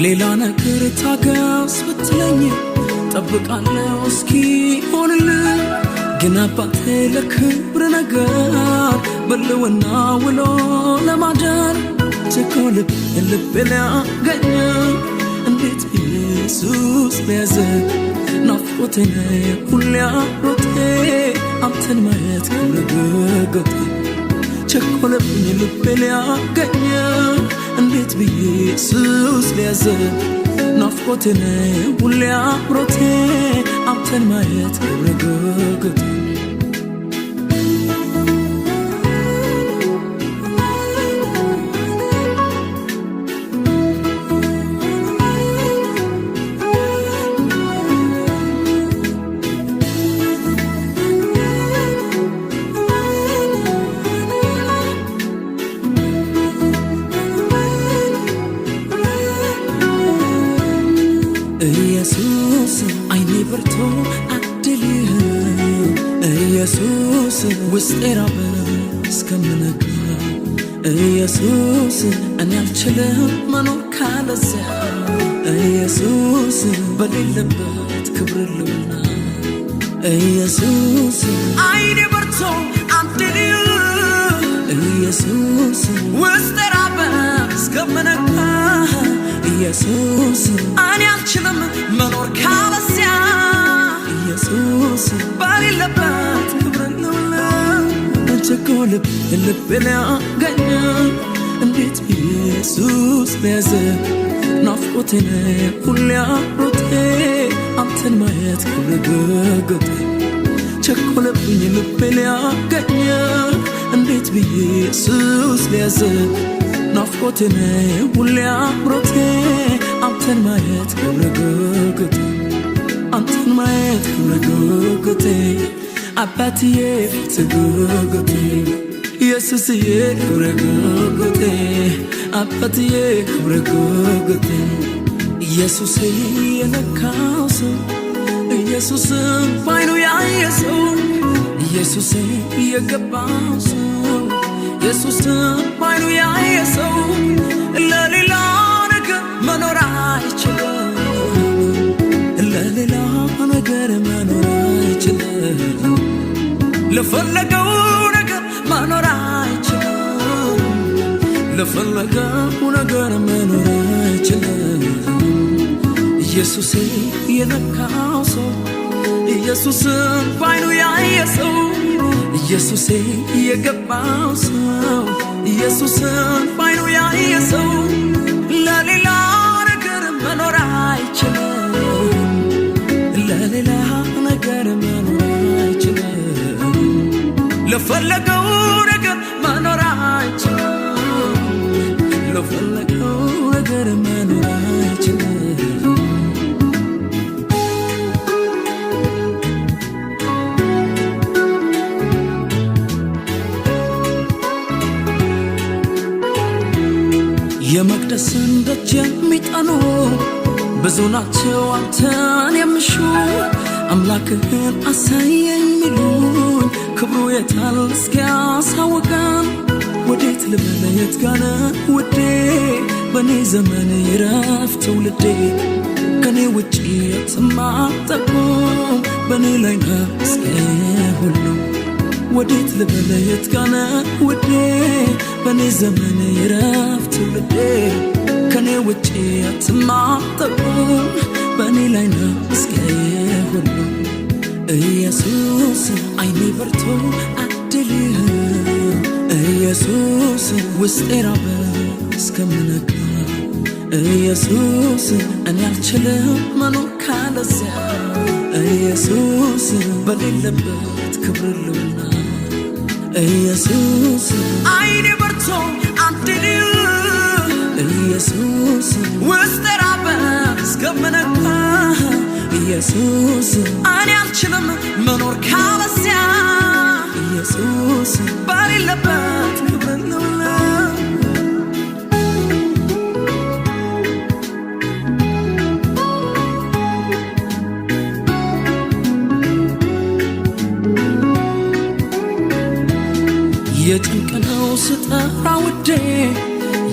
ሌላ ነገር ታገስ ብትለኝ ጠብቃለሁ እስኪ ሆንልኝ ግን አባቴ ለክብር ነገር በልውና ውሎ ለማደር ቸኮልብ ልብ ሊያገኝ እንዴት ኢየሱስ ሊያዘ ናፍቆቴ ሁሌ አብሮቴ አንተን ማየት ክብርግግቴ ቸኮለብኝ ልብ ሊያገኝ እንዴት ኢየሱስ ሊያዘ ናፍቆቴ ሁሌ አብሮቴ አንተን ማየት ክብርግግቴ ኢየሱስ አይኔ በርቶ አድልህ ኢየሱስ ውስጤ ራበ እስከምነጋ ኢየሱስ እኔ አልችልም መኖር ካለዚያ ኢየሱስ በሌለበት ክብር ልውና ኢየሱስ አይኔ በርቶ አድልህ ኢየሱስ ውስጤ ራበ እስከምነጋ ኢየሱስ እኔ አልችልም መኖር ካለዚያ ኢየሱስ በሌለበት ክብር ልውና ቸኮልብ ልብ ሊያገኝ እንዴት ኢየሱስ ሊያዘ ናፍቆቴ ሁሌ አብሮቴ አንተን ማየት ክብርግግቴ ቸኮለብኝ ልብ ሊያገኝ እንዴት ኢየሱስ ሊያዘ ናፍቆቴ ሁሌ አብሮቴ አንተን ማየት ክብርግግቴ አንተን ማየት ክብርግግቴ አባትዬ ትግግቴ ኢየሱስዬ ክብርግግቴ አባትዬ ክብርግግቴ ኢየሱስ የነካው ሰው ኢየሱስን ባይኑ ያየ ሰው ኢየሱስ የገባው ሰው ኢየሱስን ባይኑ ያየ ሰው ለሌላ ነገር መኖር አይችልም ለሌላ ነገር መኖር አይችልም ለፈለገው ነገር መኖር አይችልም ለፈለገው ነገር መኖር አይችልም ኢየሱስ የነካው ሰው ኢየሱስን ባይኑ ያየ ሰው ኢየሱስ የገባው ሰው ኢየሱስን ባይኑ ያየ ሰው ለሌላ ነገር መኖር አይችልም ለሌላ ነገር መኖር አይችልም ለፈለገው ነገር መኖር አይችልም ለፈለገው ነገር መኖር አይችልም የመቅደስን ደጅ የሚጠኑ ብዙ ናቸው አንተን የሚሹ አምላክህን አሳየኝ ሚሉኝ ክብሩ የታል እስኪያሳውቀን ወዴት ልበል የት ጋር ውዴ በኔ ዘመን ይረፍ ትውልዴ ከኔ ውጪ የትም አትጠቁም በኔ ላይ ነው እስከ ሁሉ ወዴት ልበል የት ጋር ውዴ በኔ ዘመን ይረፍ ትውልዴ ከኔ ውጪ የትም አትጠቁም በኔ ላይ ነው እስከ ሁሉ ኢየሱስ አይኔ በርቶ አድልህ ኢየሱስ ውስጤ ራበ እስከምነጋ ኢየሱስ እኔ አልችልም መኖር ካለዚያ ኢየሱስ በሌለበት ክብር ልውና ኢየሱስ አይኔ በርቶ አድልህ ኢየሱስ ውስጤ ራበ እስከምነጋ ኢየሱስ እኔ አልችልም መኖር ካለዚያ ኢየሱስ በሌለበት ክብር ልውና የጭንቅ ነው ስጠራ ውዴ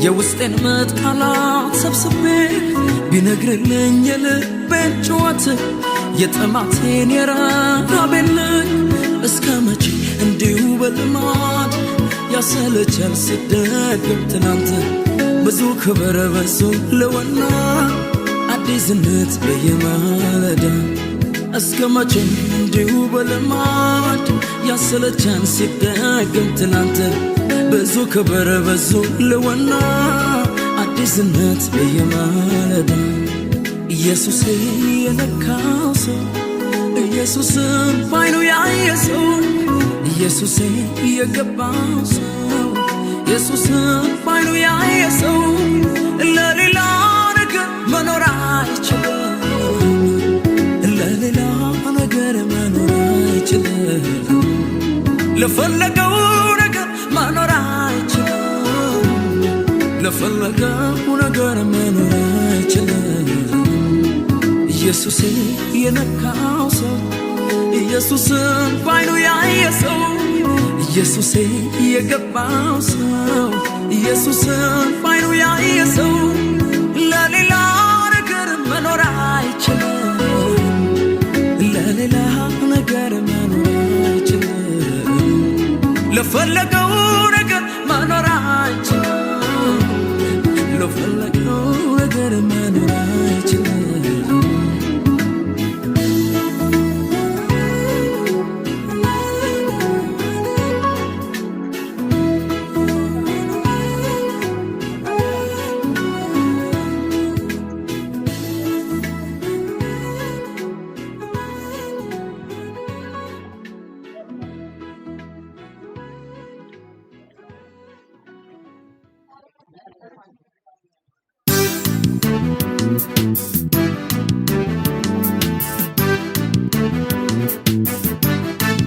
የውስጤን መጥቃላት ሰብስቤ ቢነግርልኝ የልቤን ጩኸት የጥማቴን የረሃቤን እስከ መቼ እንዲሁ በልማድ ያሰለቻል ስደግም ትናንት ብዙ ክብር በሱ ለወና አዲስነት በየማለዳ እስከ መቼ እንዲሁ በልማድ ያሰለቻል ሲደግም ትናንት ብዙ ክብር በሱ ለወና አዲስነት በየማለዳ ኢየሱስ የነካው ሰው ኢየሱስን ባይኑ ያየ ሰው ኢየሱስ የገባው ሰው ኢየሱስን ባይኑ ያየ ሰው ለሌላ ነገር መኖር አይችልም ለሌላ ነገር መኖር አይችልም ለፈለገው ነገር መኖር አይችልም ለፈለገው ነገር መኖር አይችልም ኢየሱስ የነካው ሰው ኢየሱስን ባይኑ ያየ ሰው ኢየሱስ የገባው ሰው ኢየሱስን ባይኑ ያየ ሰው ለሌላ ነገር መኖር አይችልም ለሌላ ነገር መኖር አይችልም ለፈለገው